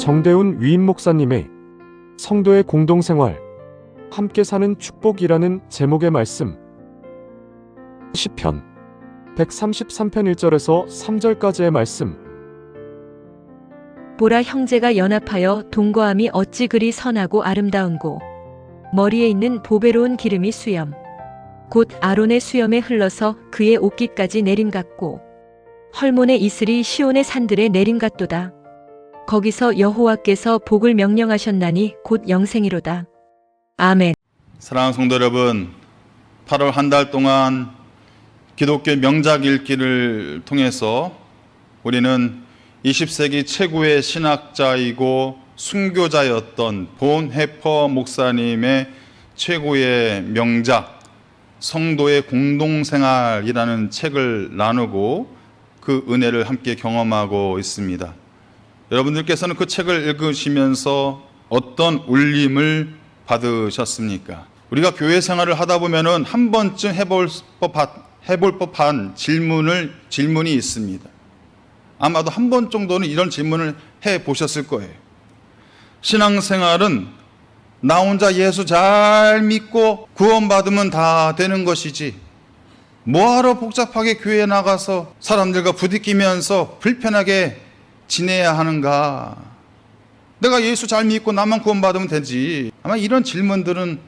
정대훈 위임 목사님의 성도의 공동생활, 함께 사는 축복이라는 제목의 말씀. 시편 133편 1절에서 3절까지의 말씀. 보라, 형제가 연합하여 동거함이 어찌 그리 선하고 아름다운고, 머리에 있는 보배로운 기름이 수염 곧 아론의 수염에 흘러서 그의 옷깃까지 내림 같고, 헐몬의 이슬이 시온의 산들에 내림 같도다. 거기서 여호와께서 복을 명령하셨나니 곧 영생이로다. 아멘. 사랑하는 성도 여러분, 8월 한 달 동안 기독교 명작 읽기를 통해서 우리는 20세기 최고의 신학자이고 순교자였던 본 해퍼 목사님의 최고의 명작 성도의 공동생활이라는 책을 나누고 그 은혜를 함께 경험하고 있습니다. 여러분들께서는 그 책을 읽으시면서 어떤 울림을 받으셨습니까? 우리가 교회 생활을 하다 보면은 한 번쯤 해볼 법한 질문이 있습니다. 아마도 한 번 정도는 이런 질문을 해 보셨을 거예요. 신앙생활은 나 혼자 예수 잘 믿고 구원받으면 다 되는 것이지, 뭐하러 복잡하게 교회에 나가서 사람들과 부딪히면서 불편하게 지내야 하는가? 내가 예수 잘 믿고 나만 구원받으면 되지. 아마 이런 질문들은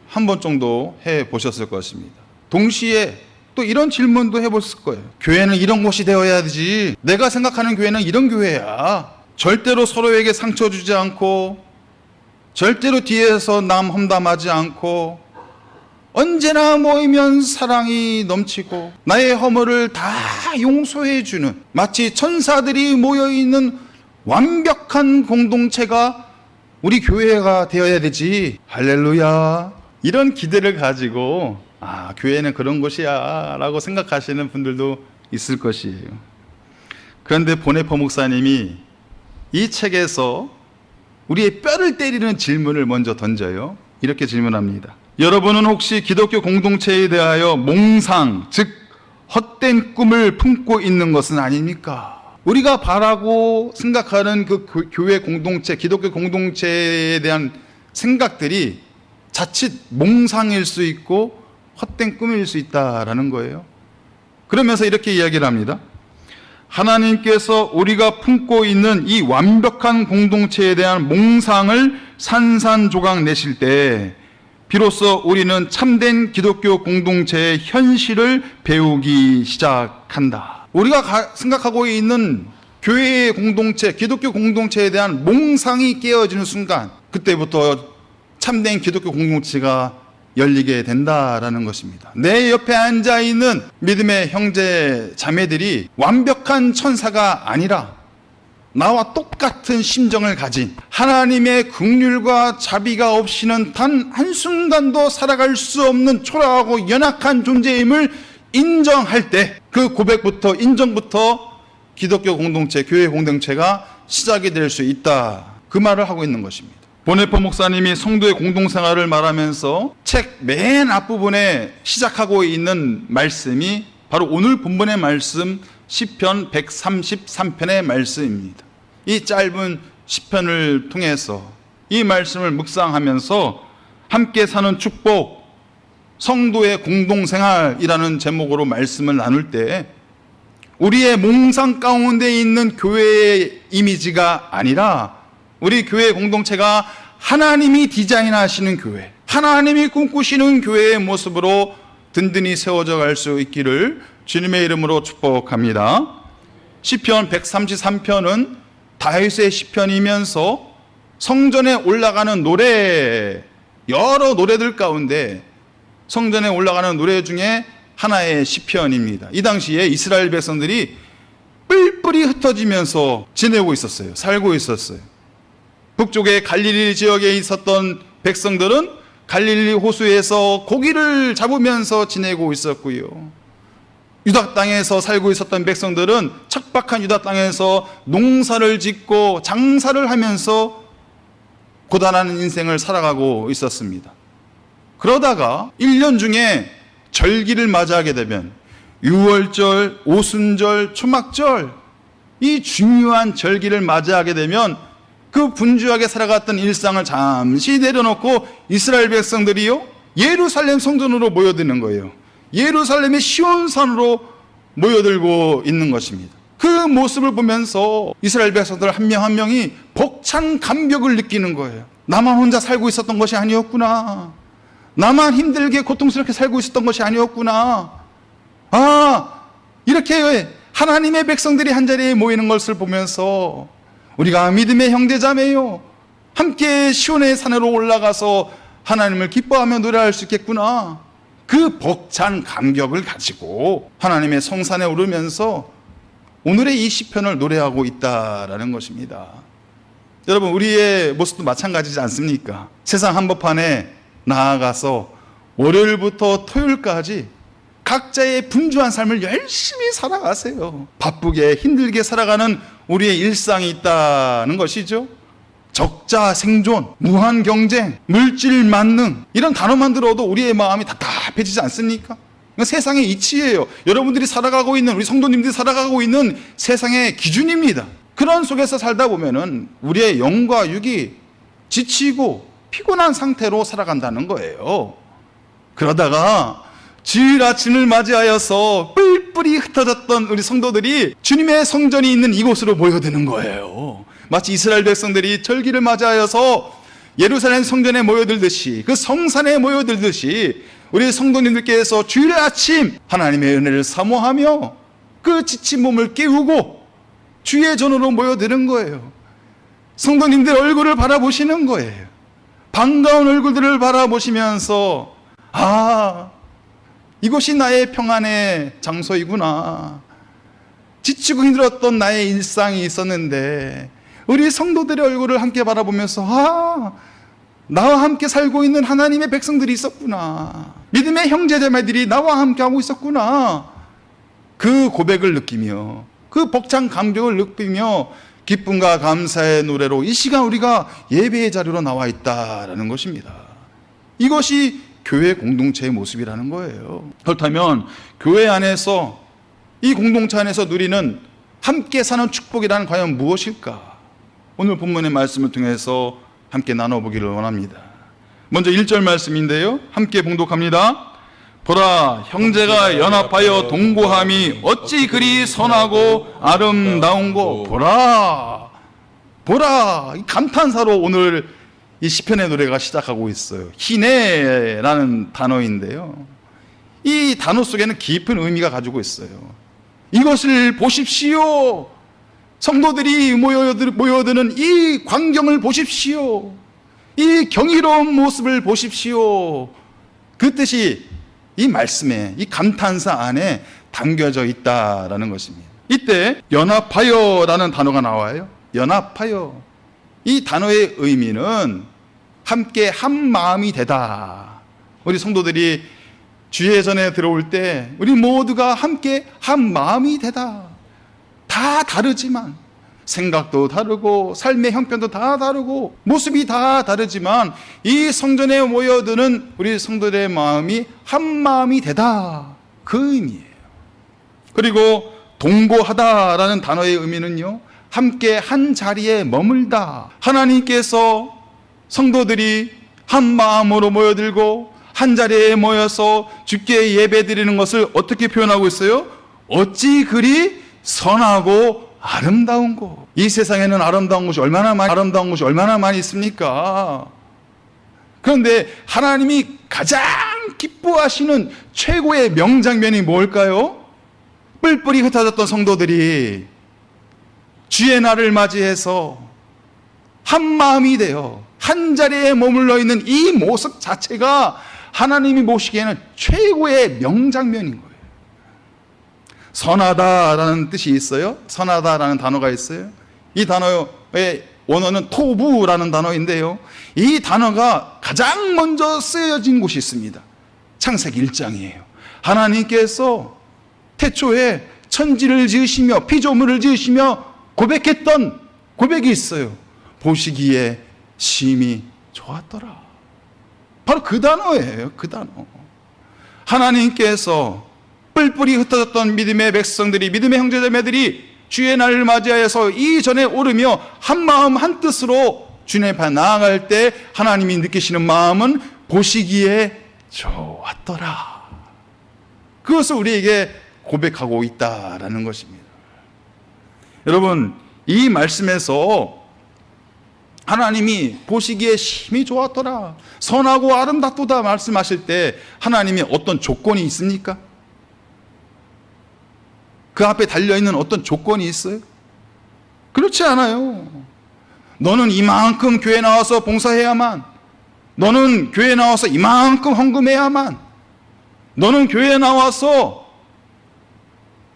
한 번 정도 해 보셨을 것입니다. 동시에 또 이런 질문도 해봤을 거예요. 교회는 이런 곳이 되어야 되지. 내가 생각하는 교회는 이런 교회야. 절대로 서로에게 상처 주지 않고, 절대로 뒤에서 남 험담하지 않고, 언제나 모이면 사랑이 넘치고, 나의 허물을 다 용서해 주는, 마치 천사들이 모여있는 완벽한 공동체가 우리 교회가 되어야 되지. 할렐루야. 이런 기대를 가지고 교회는 그런 곳이야 라고 생각하시는 분들도 있을 것이에요. 그런데 보네퍼 목사님이 이 책에서 우리의 뼈를 때리는 질문을 먼저 던져요. 이렇게 질문합니다. 여러분은 혹시 기독교 공동체에 대하여 몽상, 즉 헛된 꿈을 품고 있는 것은 아닙니까? 우리가 바라고 생각하는 그 교회 공동체, 기독교 공동체에 대한 생각들이 자칫 몽상일 수 있고 헛된 꿈일 수 있다라는 거예요. 그러면서 이렇게 이야기를 합니다. 하나님께서 우리가 품고 있는 이 완벽한 공동체에 대한 몽상을 산산조각 내실 때 비로소 우리는 참된 기독교 공동체의 현실을 배우기 시작한다. 우리가 생각하고 있는 교회의 공동체, 기독교 공동체에 대한 몽상이 깨어지는 순간, 그때부터 참된 기독교 공동체가 열리게 된다라는 것입니다. 내 옆에 앉아있는 믿음의 형제 자매들이 완벽한 천사가 아니라 나와 똑같은 심정을 가진, 하나님의 긍휼과 자비가 없이는 단 한순간도 살아갈 수 없는 초라하고 연약한 존재임을 인정할 때, 그 고백부터, 인정부터 기독교 공동체, 교회 공동체가 시작이 될 수 있다, 그 말을 하고 있는 것입니다. 보네퍼 목사님이 성도의 공동생활을 말하면서 책 맨 앞부분에 시작하고 있는 말씀이 바로 오늘 본문의 말씀, 시편 133편의 말씀입니다. 이 짧은 시편을 통해서 이 말씀을 묵상하면서 함께 사는 축복, 성도의 공동생활이라는 제목으로 말씀을 나눌 때, 우리의 몽상 가운데 있는 교회의 이미지가 아니라 우리 교회 공동체가 하나님이 디자인하시는 교회, 하나님이 꿈꾸시는 교회의 모습으로 든든히 세워져 갈 수 있기를 주님의 이름으로 축복합니다. 시편 133편은 다윗의 시편이면서 성전에 올라가는 노래, 여러 노래들 가운데 성전에 올라가는 노래 중에 하나의 시편입니다. 이 당시에 이스라엘 백성들이 뿔뿔이 흩어지면서 지내고 있었어요. 살고 있었어요. 북쪽의 갈릴리 지역에 있었던 백성들은 갈릴리 호수에서 고기를 잡으면서 지내고 있었고요. 유다 땅에서 살고 있었던 백성들은 척박한 유다 땅에서 농사를 짓고 장사를 하면서 고단한 인생을 살아가고 있었습니다. 그러다가 1년 중에 절기를 맞이하게 되면 유월절, 오순절, 초막절, 이 중요한 절기를 맞이하게 되면 그 분주하게 살아갔던 일상을 잠시 내려놓고 이스라엘 백성들이요, 예루살렘 성전으로 모여드는 거예요. 예루살렘의 시온산으로 모여들고 있는 것입니다. 그 모습을 보면서 이스라엘 백성들 한 명 한 명이 벅찬 감격을 느끼는 거예요. 나만 혼자 살고 있었던 것이 아니었구나. 나만 힘들게 고통스럽게 살고 있었던 것이 아니었구나. 이렇게 하나님의 백성들이 한자리에 모이는 것을 보면서 우리가 믿음의 형제자매요, 함께 시온의 산으로 올라가서 하나님을 기뻐하며 노래할 수 있겠구나. 그 벅찬 감격을 가지고 하나님의 성산에 오르면서 오늘의 이 시편을 노래하고 있다라는 것입니다. 여러분, 우리의 모습도 마찬가지지 않습니까? 세상 한복판에 나아가서 월요일부터 토요일까지 각자의 분주한 삶을 열심히 살아가세요. 바쁘게 힘들게 살아가는 우리의 일상이 있다는 것이죠. 적자 생존, 무한 경쟁, 물질 만능, 이런 단어만 들어도 우리의 마음이 답답해지지 않습니까? 세상의 이치예요. 여러분들이 살아가고 있는, 우리 성도님들이 살아가고 있는 세상의 기준입니다. 그런 속에서 살다 보면은 우리의 영과 육이 지치고 피곤한 상태로 살아간다는 거예요. 그러다가 주일 아침을 맞이하여서 뿔뿔이 흩어졌던 우리 성도들이 주님의 성전이 있는 이곳으로 모여드는 거예요. 마치 이스라엘 백성들이 절기를 맞이하여서 예루살렘 성전에 모여들듯이, 그 성산에 모여들듯이 우리 성도님들께서 주일 아침 하나님의 은혜를 사모하며 그 지친 몸을 깨우고 주의 전으로 모여드는 거예요. 성도님들 얼굴을 바라보시는 거예요. 반가운 얼굴들을 바라보시면서 이곳이 나의 평안의 장소이구나. 지치고 힘들었던 나의 일상이 있었는데 우리 성도들의 얼굴을 함께 바라보면서 나와 함께 살고 있는 하나님의 백성들이 있었구나. 믿음의 형제자매들이 나와 함께 하고 있었구나. 그 고백을 느끼며 그 벅찬 감격을 느끼며 기쁨과 감사의 노래로 이 시간 우리가 예배의 자리로 나와 있다라는 것입니다. 이것이 교회 공동체의 모습이라는 거예요. 그렇다면 교회 안에서, 이 공동체 안에서 누리는 함께 사는 축복이란 과연 무엇일까? 오늘 본문의 말씀을 통해서 함께 나눠보기를 원합니다. 먼저 1절 말씀인데요, 함께 봉독합니다. 보라, 형제가 연합하여 동거함이 어찌 그리 선하고 아름다운고. 보라, 이 감탄사로 오늘 이 시편의 노래가 시작하고 있어요. 희네라는 단어인데요, 이 단어 속에는 깊은 의미가 가지고 있어요. 이것을 보십시오. 성도들이 모여드는 이 광경을 보십시오. 이 경이로운 모습을 보십시오. 그 뜻이 이 말씀에, 이 감탄사 안에 담겨져 있다라는 것입니다. 이때 연합하여라는 단어가 나와요. 연합하여. 이 단어의 의미는 함께 한 마음이 되다. 우리 성도들이 주의 전에 들어올 때 우리 모두가 함께 한 마음이 되다. 다 다르지만, 생각도 다르고 삶의 형편도 다 다르고 모습이 다 다르지만 이 성전에 모여드는 우리 성도들의 마음이 한 마음이 되다. 그 의미예요. 그리고 동거하다라는 단어의 의미는요, 함께 한 자리에 머물다. 하나님께서 성도들이 한 마음으로 모여들고 한 자리에 모여서 주께 예배드리는 것을 어떻게 표현하고 있어요? 어찌 그리 선하고 아름다운 곳. 이 세상에는 아름다운 곳이 얼마나 많이 있습니까? 그런데 하나님이 가장 기뻐하시는 최고의 명장면이 뭘까요? 뿔뿔이 흩어졌던 성도들이 주의 날을 맞이해서 한 마음이 되어 한 자리에 머물러 있는 이 모습 자체가 하나님이 보시기에는 최고의 명장면인 거예요. 선하다라는 뜻이 있어요. 선하다라는 단어가 있어요. 이 단어의 원어는 토부라는 단어인데요, 이 단어가 가장 먼저 쓰여진 곳이 있습니다. 창세기 1장이에요. 하나님께서 태초에 천지를 지으시며 피조물을 지으시며 고백했던 고백이 있어요. 보시기에 심히 좋았더라. 바로 그 단어예요. 그 단어. 하나님께서 뿔뿔이 흩어졌던 믿음의 백성들이, 믿음의 형제자매들이 주의 날을 맞이하여서 이전에 오르며 한마음 한뜻으로 주님 앞에 나아갈 때 하나님이 느끼시는 마음은 보시기에 좋았더라. 그것을 우리에게 고백하고 있다라는 것입니다. 여러분, 이 말씀에서 하나님이 보시기에 심히 좋았더라, 선하고 아름답도다 말씀하실 때 하나님이 어떤 조건이 있습니까? 그 앞에 달려있는 어떤 조건이 있어요? 그렇지 않아요. 너는 이만큼 교회 나와서 봉사해야만, 너는 교회 나와서 이만큼 헌금해야만, 너는 교회에 나와서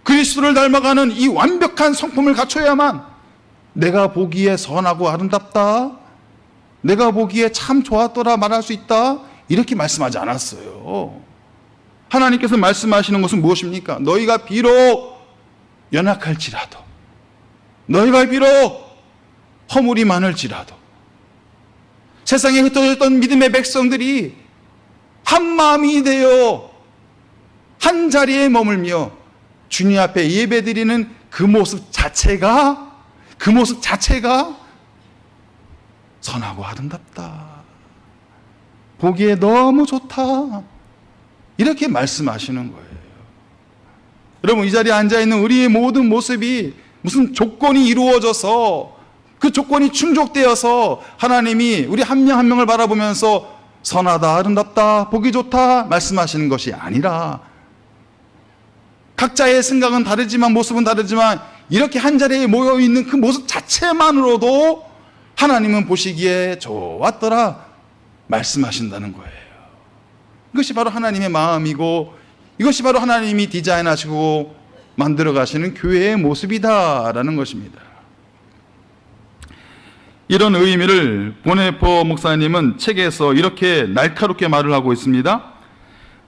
그리스도를 닮아가는 이 완벽한 성품을 갖춰야만 내가 보기에 선하고 아름답다, 내가 보기에 참 좋았더라 말할 수 있다, 이렇게 말씀하지 않았어요. 하나님께서 말씀하시는 것은 무엇입니까? 너희가 비록 연약할지라도, 너희가 비록 허물이 많을지라도, 세상에 흩어졌던 믿음의 백성들이 한 마음이 되어 한 자리에 머물며 주님 앞에 예배드리는 그 모습 자체가 선하고 아름답다, 보기에 너무 좋다, 이렇게 말씀하시는 거예요. 여러분, 이 자리에 앉아있는 우리의 모든 모습이 무슨 조건이 이루어져서 그 조건이 충족되어서 하나님이 우리 한 명 한 명을 바라보면서 선하다, 아름답다, 보기 좋다 말씀하시는 것이 아니라, 각자의 생각은 다르지만 모습은 다르지만 이렇게 한 자리에 모여있는 그 모습 자체만으로도 하나님은 보시기에 좋았더라 말씀하신다는 거예요. 이것이 바로 하나님의 마음이고, 이것이 바로 하나님이 디자인하시고 만들어 가시는 교회의 모습이다라는 것입니다. 이런 의미를 보네포 목사님은 책에서 이렇게 날카롭게 말을 하고 있습니다.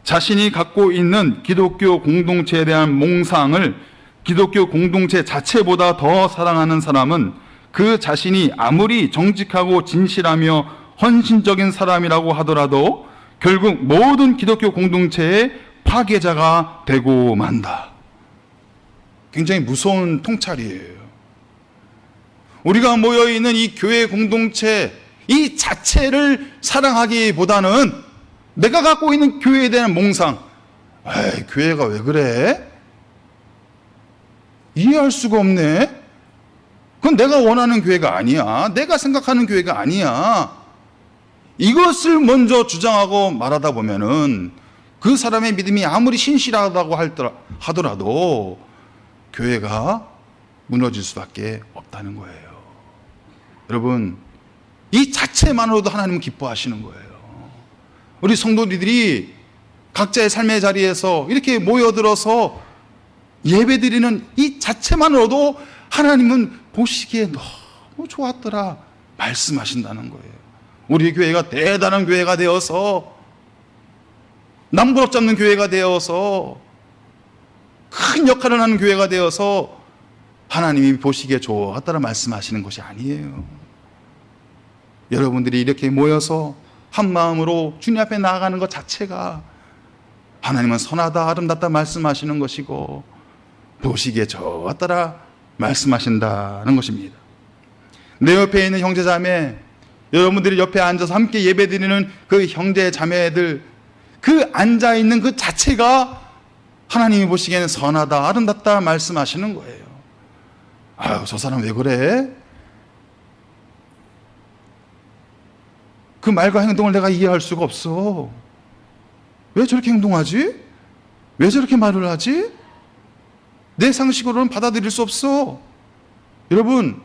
자신이 갖고 있는 기독교 공동체에 대한 몽상을 기독교 공동체 자체보다 더 사랑하는 사람은 그 자신이 아무리 정직하고 진실하며 헌신적인 사람이라고 하더라도 결국 모든 기독교 공동체의 파괴자가 되고 만다. 굉장히 무서운 통찰이에요. 우리가 모여있는 이 교회 공동체 이 자체를 사랑하기보다는 내가 갖고 있는 교회에 대한 몽상, 에이, 교회가 왜 그래? 이해할 수가 없네. 그건 내가 원하는 교회가 아니야, 내가 생각하는 교회가 아니야, 이것을 먼저 주장하고 말하다 보면은 그 사람의 믿음이 아무리 신실하다고 하더라도 교회가 무너질 수밖에 없다는 거예요. 여러분, 이 자체만으로도 하나님은 기뻐하시는 거예요. 우리 성도들이 각자의 삶의 자리에서 이렇게 모여들어서 예배드리는 이 자체만으로도 하나님은 보시기에 너무 좋았더라 말씀하신다는 거예요. 우리 교회가 대단한 교회가 되어서, 남부럽 잡는 교회가 되어서, 큰 역할을 하는 교회가 되어서 하나님이 보시기에 좋았더라 말씀하시는 것이 아니에요. 여러분들이 이렇게 모여서 한 마음으로 주님 앞에 나아가는 것 자체가 하나님은 선하다, 아름답다 말씀하시는 것이고 보시기에 좋았더라 말씀하신다는 것입니다. 내 옆에 있는 형제 자매, 여러분들이 옆에 앉아서 함께 예배드리는 그 형제 자매들, 그 앉아있는 그 자체가 하나님이 보시기에는 선하다, 아름답다 말씀하시는 거예요. 아유, 저 사람 왜 그래? 그 말과 행동을 내가 이해할 수가 없어. 왜 저렇게 행동하지? 왜 저렇게 말을 하지? 내 상식으로는 받아들일 수 없어. 여러분,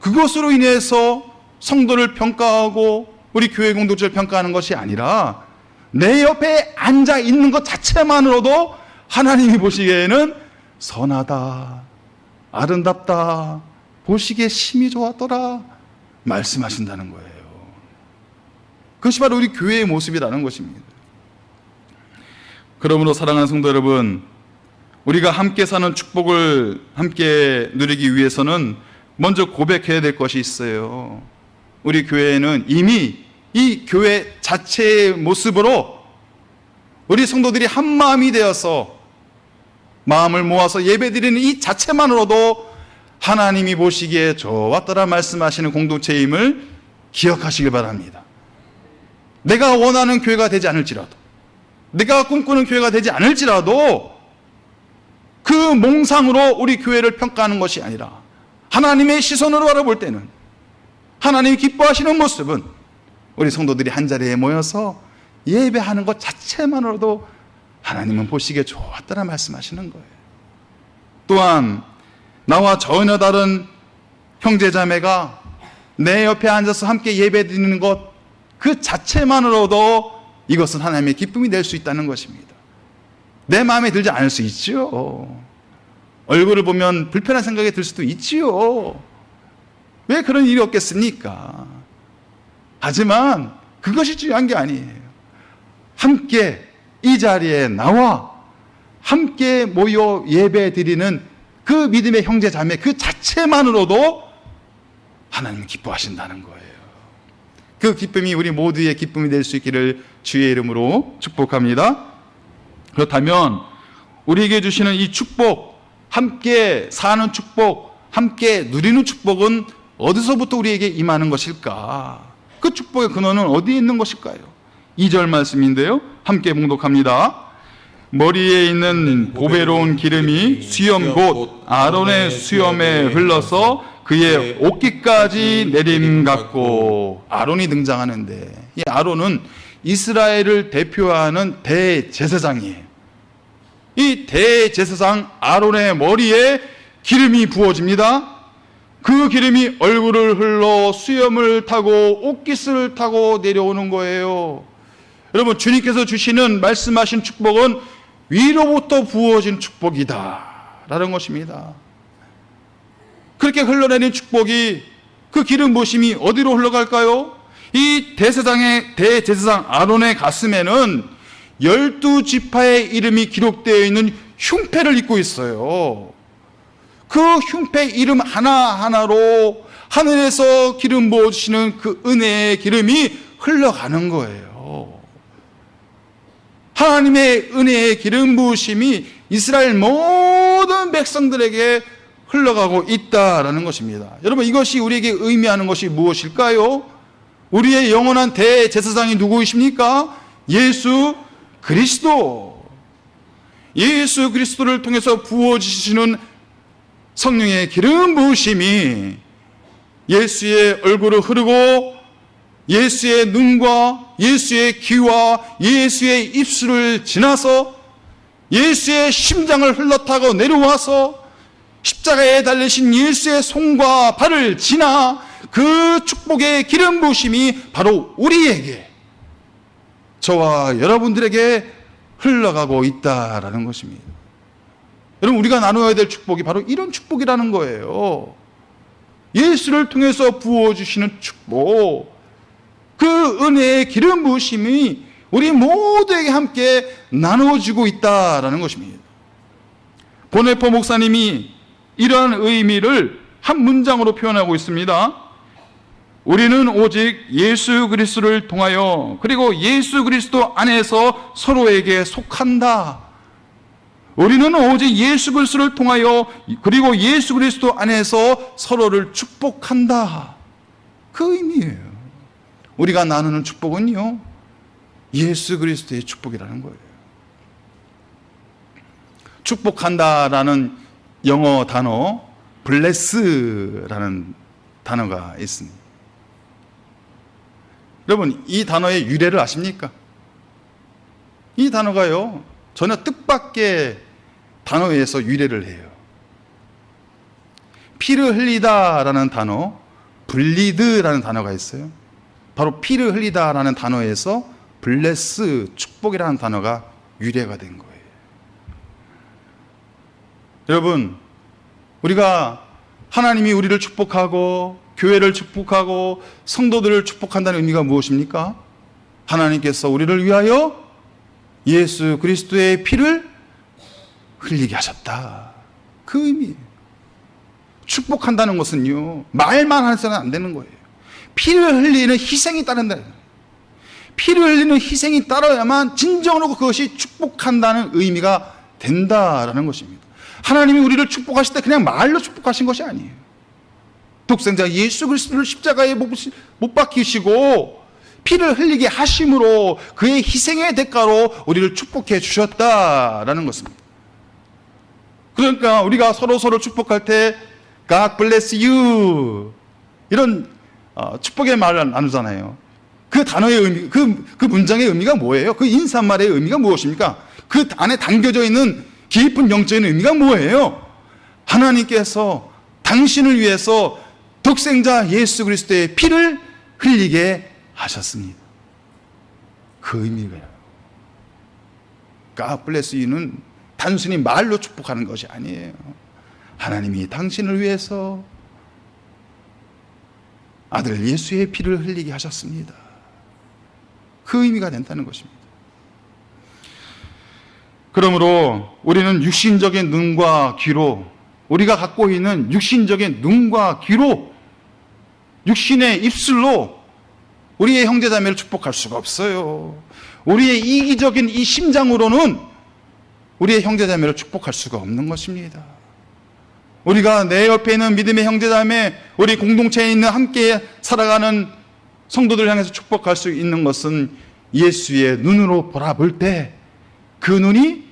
그것으로 인해서 성도를 평가하고 우리 교회 공동체를 평가하는 것이 아니라 내 옆에 앉아 있는 것 자체만으로도 하나님이 보시기에는 선하다, 아름답다, 보시기에 심히 좋았더라 말씀하신다는 거예요. 그것이 바로 우리 교회의 모습이라는 것입니다. 그러므로 사랑하는 성도 여러분, 우리가 함께 사는 축복을 함께 누리기 위해서는 먼저 고백해야 될 것이 있어요. 우리 교회에는 이미 이 교회 자체의 모습으로 우리 성도들이 한 마음이 되어서 마음을 모아서 예배드리는 이 자체만으로도 하나님이 보시기에 좋았더라 말씀하시는 공동체임을 기억하시길 바랍니다. 내가 원하는 교회가 되지 않을지라도, 내가 꿈꾸는 교회가 되지 않을지라도 그 몽상으로 우리 교회를 평가하는 것이 아니라 하나님의 시선으로 바라볼 때는, 하나님이 기뻐하시는 모습은 우리 성도들이 한자리에 모여서 예배하는 것 자체만으로도 하나님은 보시기에 좋았더라 말씀하시는 거예요. 또한 나와 전혀 다른 형제자매가 내 옆에 앉아서 함께 예배드리는 것 그 자체만으로도 이것은 하나님의 기쁨이 될 수 있다는 것입니다. 내 마음에 들지 않을 수 있지요. 얼굴을 보면 불편한 생각이 들 수도 있지요. 왜 그런 일이 없겠습니까? 하지만 그것이 중요한 게 아니에요. 함께 이 자리에 나와 함께 모여 예배 드리는 그 믿음의 형제 자매 그 자체만으로도 하나님이 기뻐하신다는 거예요. 그 기쁨이 우리 모두의 기쁨이 될 수 있기를 주의 이름으로 축복합니다. 그렇다면 우리에게 주시는 이 축복, 함께 사는 축복, 함께 누리는 축복은 어디서부터 우리에게 임하는 것일까? 그 축복의 근원은 어디에 있는 것일까요? 2절 말씀인데요, 함께 봉독합니다. 머리에 있는 보배로운 기름이 수염 곧 아론의 수염에 흘러서 그의 옷깃까지 내림같고. 아론이 등장하는데, 이 아론은 이스라엘을 대표하는 대제사장이에요. 이 대제사장 아론의 머리에 기름이 부어집니다. 그 기름이 얼굴을 흘러 수염을 타고 옷깃을 타고 내려오는 거예요. 여러분, 주님께서 주시는 말씀하신 축복은 위로부터 부어진 축복이다 라는 것입니다. 그렇게 흘러내린 축복이, 그 기름 부으심이 어디로 흘러갈까요? 이 대제사장 아론의 가슴에는 12지파의 이름이 기록되어 있는 흉패를 입고 있어요. 그 흉패 이름 하나하나로 하늘에서 기름 부어주시는 그 은혜의 기름이 흘러가는 거예요. 하나님의 은혜의 기름 부으심이 이스라엘 모든 백성들에게 흘러가고 있다라는 것입니다. 여러분, 이것이 우리에게 의미하는 것이 무엇일까요? 우리의 영원한 대제사장이 누구이십니까? 예수 그리스도. 예수 그리스도를 통해서 부어주시는 성령의 기름 부으심이 예수의 얼굴을 흐르고 예수의 눈과 예수의 귀와 예수의 입술을 지나서 예수의 심장을 흘러타고 내려와서 십자가에 달리신 예수의 손과 발을 지나 그 축복의 기름 부으심이 바로 우리에게, 저와 여러분들에게 흘러가고 있다라는 것입니다. 여러분, 우리가 나누어야 될 축복이 바로 이런 축복이라는 거예요. 예수를 통해서 부어주시는 축복, 그 은혜의 기름 부으심이 우리 모두에게 함께 나누어지고 있다라는 것입니다. 보네포 목사님이 이러한 의미를 한 문장으로 표현하고 있습니다. 우리는 오직 예수 그리스도를 통하여 그리고 예수 그리스도 안에서 서로에게 속한다. 우리는 오직 예수 그리스도를 통하여 그리고 예수 그리스도 안에서 서로를 축복한다. 그 의미예요. 우리가 나누는 축복은요, 예수 그리스도의 축복이라는 거예요. 축복한다라는 영어 단어 bless라는 단어가 있습니다. 여러분, 이 단어의 유래를 아십니까? 이 단어가요, 전혀 뜻밖의 단어에서 유래를 해요. 피를 흘리다라는 단어, 블리드라는 단어가 있어요. 바로 피를 흘리다라는 단어에서 블레스, 축복이라는 단어가 유래가 된 거예요. 여러분, 우리가 하나님이 우리를 축복하고 교회를 축복하고 성도들을 축복한다는 의미가 무엇입니까? 하나님께서 우리를 위하여 예수 그리스도의 피를 흘리게 하셨다. 그 의미예요. 축복한다는 것은요, 말만 해서는 안 되는 거예요. 피를 흘리는 희생이 따른다. 피를 흘리는 희생이 따라야만 진정으로 그것이 축복한다는 의미가 된다라는 것입니다. 하나님이 우리를 축복하실 때 그냥 말로 축복하신 것이 아니에요. 독생자 예수 그리스도를 십자가에 못 박히시고 피를 흘리게 하심으로 그의 희생의 대가로 우리를 축복해 주셨다라는 것입니다. 그러니까 우리가 서로 축복할 때 God bless you 이런 축복의 말을 나누잖아요. 그 단어의 의미, 그 문장의 의미가 뭐예요? 그 인사말의 의미가 무엇입니까? 그 안에 담겨져 있는 깊은 영적인 의미가 뭐예요? 하나님께서 당신을 위해서 독생자 예수 그리스도의 피를 흘리게 하셨습니다. 그 의미가요. God bless you는 단순히 말로 축복하는 것이 아니에요. 하나님이 당신을 위해서 아들 예수의 피를 흘리게 하셨습니다. 그 의미가 된다는 것입니다. 그러므로 우리는 육신적인 눈과 귀로, 우리가 갖고 있는 육신적인 눈과 귀로, 육신의 입술로 우리의 형제자매를 축복할 수가 없어요. 우리의 이기적인 이 심장으로는 우리의 형제자매를 축복할 수가 없는 것입니다. 우리가 내 옆에 있는 믿음의 형제자매, 우리 공동체에 있는 함께 살아가는 성도들 향해서 축복할 수 있는 것은 예수의 눈으로 바라볼 때 그 눈이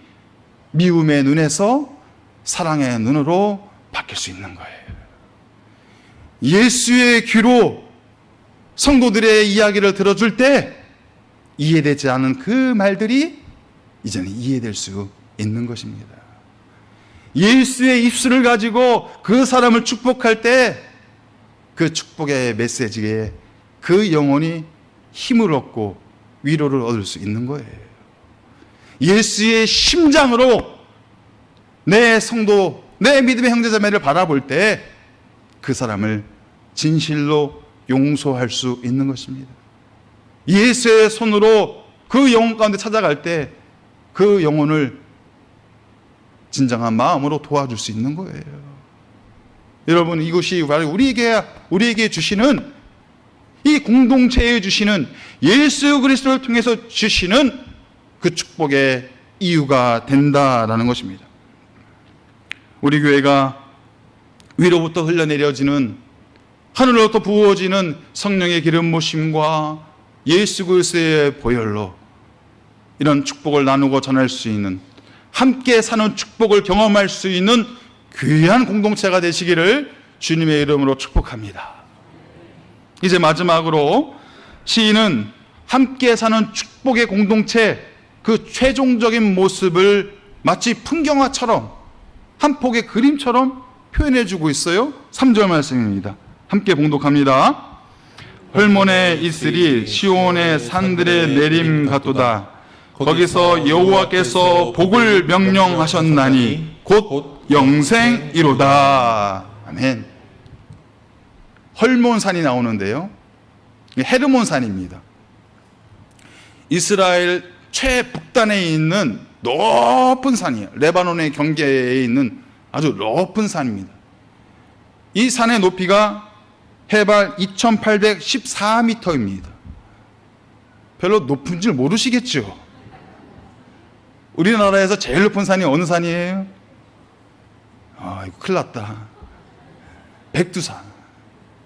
미움의 눈에서 사랑의 눈으로 바뀔 수 있는 거예요. 예수의 귀로 성도들의 이야기를 들어줄 때 이해되지 않은 그 말들이 이제는 이해될 수 있는 것입니다. 예수의 입술을 가지고 그 사람을 축복할 때 그 축복의 메시지에 그 영혼이 힘을 얻고 위로를 얻을 수 있는 거예요. 예수의 심장으로 내 성도, 내 믿음의 형제자매를 바라볼 때 그 사람을 진실로 용서할 수 있는 것입니다. 예수의 손으로 그 영혼 가운데 찾아갈 때 그 영혼을 진정한 마음으로 도와줄 수 있는 거예요. 여러분, 이것이 바로 우리에게 주시는, 이 공동체에 주시는, 예수 그리스도를 통해서 주시는 그 축복의 이유가 된다라는 것입니다. 우리 교회가 위로부터 흘러내려지는, 하늘로부터 부어지는 성령의 기름 부으심과 예수 그리스도의 보혈로 이런 축복을 나누고 전할 수 있는, 함께 사는 축복을 경험할 수 있는 귀한 공동체가 되시기를 주님의 이름으로 축복합니다. 이제 마지막으로 시인은 함께 사는 축복의 공동체, 그 최종적인 모습을 마치 풍경화처럼, 한 폭의 그림처럼 표현해 주고 있어요. 3절 말씀입니다. 함께 봉독합니다. 헐몬에 있으리 시온의 산들의 내림 같도다. 거기서 여호와께서 복을 명령하셨나니 곧 영생이로다. 아멘. 헐몬산이 나오는데요, 헤르몬산입니다. 이스라엘 최북단에 있는 높은 산이에요. 레바논의 경계에 있는 아주 높은 산입니다. 이 산의 높이가 해발 2814m입니다. 별로 높은 줄 모르시겠죠? 우리나라에서 제일 높은 산이 어느 산이에요? 이거 큰일 났다. 백두산.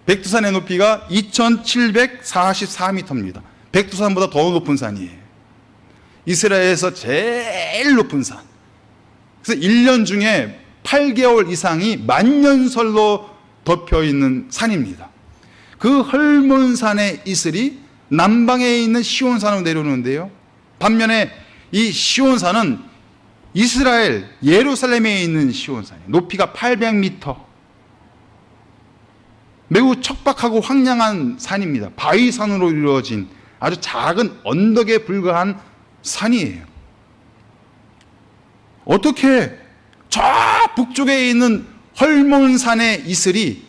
백두산의 높이가 2744m입니다. 백두산보다 더 높은 산이에요. 이스라엘에서 제일 높은 산. 그래서 1년 중에 8개월 이상이 만년설로 덮여 있는 산입니다. 그 헐몬산의 이슬이 남방에 있는 시온산으로 내려오는데요, 반면에 이 시온산은 이스라엘 예루살렘에 있는 시온산이에요. 높이가 800m. 매우 척박하고 황량한 산입니다. 바위산으로 이루어진 아주 작은 언덕에 불과한 산이에요. 어떻게 저 북쪽에 있는 헐몬산의 이슬이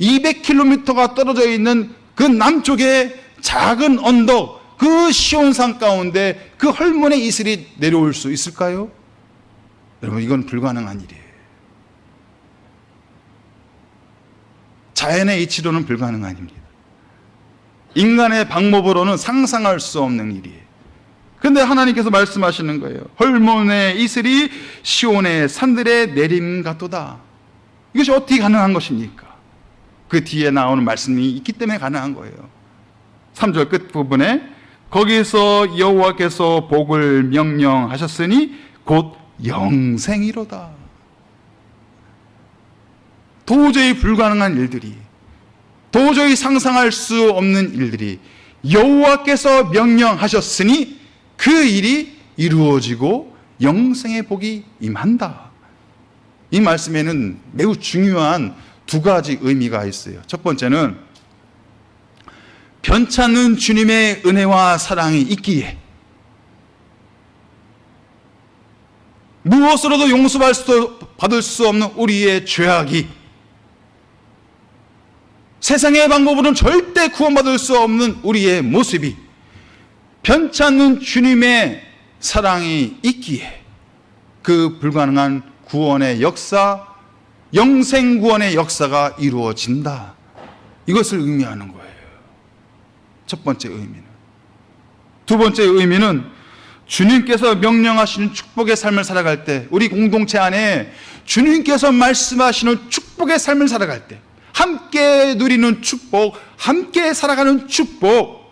200km가 떨어져 있는 그 남쪽의 작은 언덕, 그 시온산 가운데 그 헐몬의 이슬이 내려올 수 있을까요? 여러분, 이건 불가능한 일이에요. 자연의 이치로는 불가능한 일입니다. 인간의 방법으로는 상상할 수 없는 일이에요. 근데 하나님께서 말씀하시는 거예요. 헐몬의 이슬이 시온의 산들에 내림 같도다. 이것이 어떻게 가능한 것입니까? 그 뒤에 나오는 말씀이 있기 때문에 가능한 거예요. 3절 끝부분에 거기서 여호와께서 복을 명령하셨으니 곧 영생이로다. 도저히 불가능한 일들이, 도저히 상상할 수 없는 일들이 여호와께서 명령하셨으니 그 일이 이루어지고 영생의 복이 임한다. 이 말씀에는 매우 중요한 두 가지 의미가 있어요. 첫 번째는 변찮는 주님의 은혜와 사랑이 있기에 무엇으로도 용서받을 수 없는 우리의 죄악이 세상의 방법으로는 절대 구원받을 수 없는 우리의 모습이 변찮는 주님의 사랑이 있기에 그 불가능한 구원의 역사, 영생 구원의 역사가 이루어진다. 이것을 의미하는 거예요. 첫 번째 의미는. 두 번째 의미는 주님께서 명령하시는 축복의 삶을 살아갈 때, 우리 공동체 안에 주님께서 말씀하시는 축복의 삶을 살아갈 때, 함께 누리는 축복, 함께 살아가는 축복,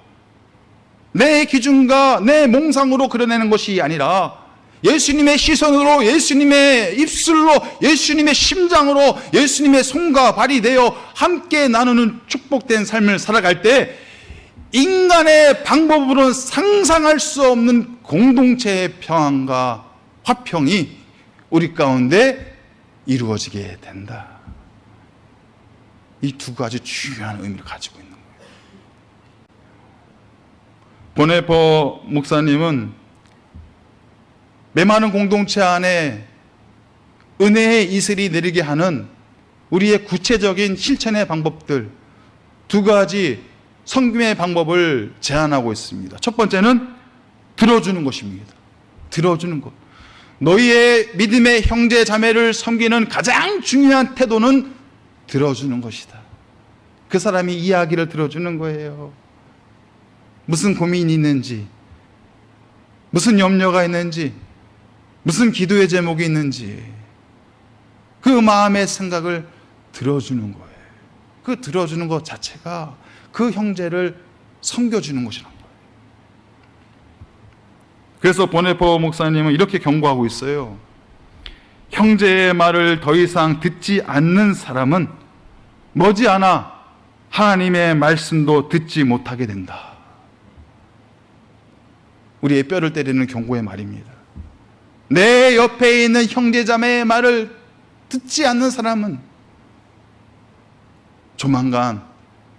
내 기준과 내 몽상으로 그려내는 것이 아니라 예수님의 시선으로, 예수님의 입술로, 예수님의 심장으로, 예수님의 손과 발이 되어 함께 나누는 축복된 삶을 살아갈 때 인간의 방법으로는 상상할 수 없는 공동체의 평안과 화평이 우리 가운데 이루어지게 된다. 이 두 가지 중요한 의미를 가지고 있는 거예요. 보네퍼 목사님은 메마른 공동체 안에 은혜의 이슬이 내리게 하는 우리의 구체적인 실천의 방법들 두 가지 섬김의 방법을 제안하고 있습니다. 첫 번째는 들어주는 것입니다. 들어주는 것. 너희의 믿음의 형제 자매를 섬기는 가장 중요한 태도는 들어주는 것이다. 그 사람이 이야기를 들어주는 거예요. 무슨 고민이 있는지, 무슨 염려가 있는지, 무슨 기도의 제목이 있는지 그 마음의 생각을 들어주는 거예요. 그 들어주는 것 자체가 그 형제를 섬겨주는 것이란 거예요. 그래서 보네퍼 목사님은 이렇게 경고하고 있어요. 형제의 말을 더 이상 듣지 않는 사람은 머지않아 하나님의 말씀도 듣지 못하게 된다. 우리의 뼈를 때리는 경고의 말입니다. 내 옆에 있는 형제자매의 말을 듣지 않는 사람은 조만간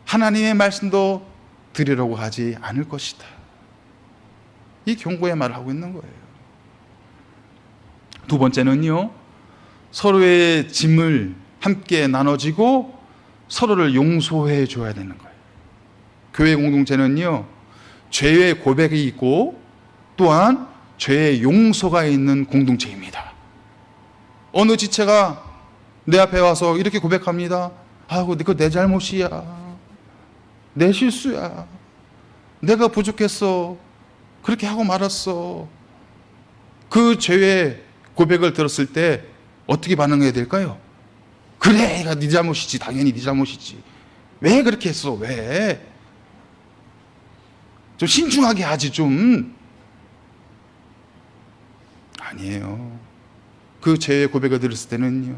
하나님의 말씀도 들으려고 하지 않을 것이다. 이 경고의 말을 하고 있는 거예요. 두 번째는요, 서로의 짐을 함께 나눠지고 서로를 용서해 줘야 되는 거예요. 교회 공동체는요, 죄의 고백이 있고 또한 죄의 용서가 있는 공동체입니다. 어느 지체가 내 앞에 와서 이렇게 고백합니다. 아이고, 그거 내 잘못이야. 내 실수야. 내가 부족했어. 그렇게 하고 말았어. 그 죄의 고백을 들었을 때 어떻게 반응해야 될까요? 그래, 이거 네 잘못이지. 당연히 네 잘못이지. 왜 그렇게 했어? 왜? 좀 신중하게 하지 좀. 아니에요. 그 죄의 고백을 들었을 때는요,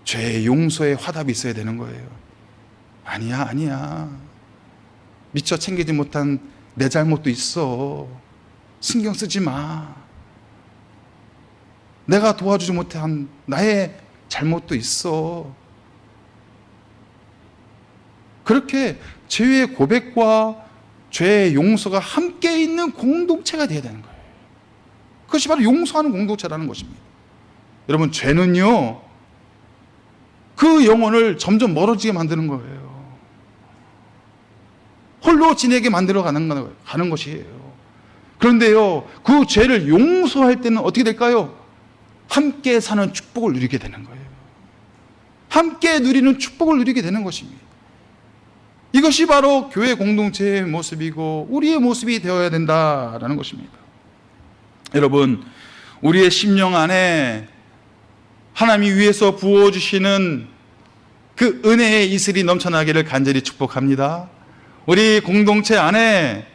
죄의 용서의 화답이 있어야 되는 거예요. 아니야. 미처 챙기지 못한 내 잘못도 있어. 신경 쓰지 마. 내가 도와주지 못한 나의 잘못도 있어. 그렇게 죄의 고백과 죄의 용서가 함께 있는 공동체가 되어야 되는 거예요. 그것이 바로 용서하는 공동체라는 것입니다. 여러분, 죄는요, 그 영혼을 점점 멀어지게 만드는 거예요. 홀로 지내게 만들어 가는 것이에요. 그런데요, 그 죄를 용서할 때는 어떻게 될까요? 함께 사는 축복을 누리게 되는 거예요. 함께 누리는 축복을 누리게 되는 것입니다. 이것이 바로 교회 공동체의 모습이고 우리의 모습이 되어야 된다라는 것입니다. 여러분, 우리의 심령 안에 하나님이 위에서 부어주시는 그 은혜의 이슬이 넘쳐나기를 간절히 축복합니다. 우리 공동체 안에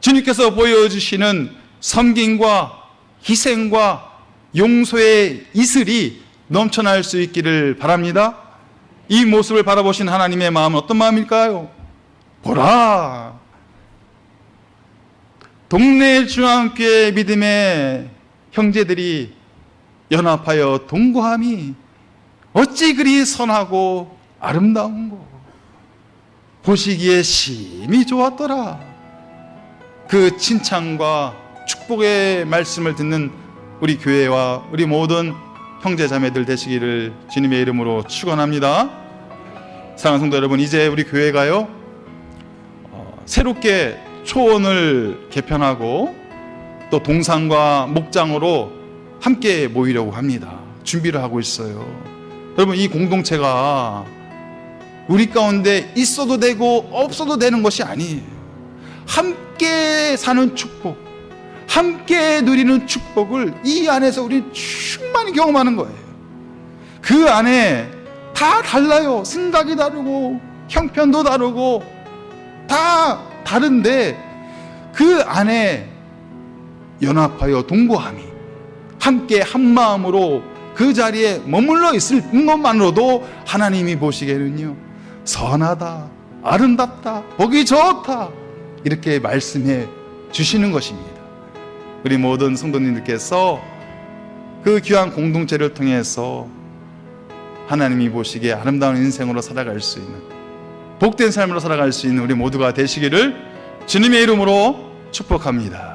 주님께서 보여주시는 섬김과 희생과 용서의 이슬이 넘쳐날 수 있기를 바랍니다. 이 모습을 바라보신 하나님의 마음은 어떤 마음일까요? 보라, 동네 중앙교회 믿음의 형제들이 연합하여 동거함이 어찌 그리 선하고 아름다운고, 보시기에 심히 좋았더라. 그 칭찬과 축복의 말씀을 듣는 우리 교회와 우리 모든 형제 자매들 되시기를 주님의 이름으로 축원합니다. 사랑하는 성도 여러분, 이제 우리 교회가요 새롭게 초원을 개편하고 또 동산과 목장으로 함께 모이려고 합니다. 준비를 하고 있어요. 여러분, 이 공동체가 우리 가운데 있어도 되고 없어도 되는 것이 아니에요. 함께 사는 축복, 함께 누리는 축복을 이 안에서 우리 충만히 경험하는 거예요. 그 안에 다 달라요. 생각이 다르고 형편도 다르고 다 다른데 그 안에 연합하여 동거함이 함께 한 마음으로 그 자리에 머물러 있을 것만으로도 하나님이 보시기에는요 선하다, 아름답다, 보기 좋다 이렇게 말씀해 주시는 것입니다. 우리 모든 성도님들께서 그 귀한 공동체를 통해서 하나님이 보시기에 아름다운 인생으로 살아갈 수 있는, 복된 삶으로 살아갈 수 있는 우리 모두가 되시기를 주님의 이름으로 축복합니다.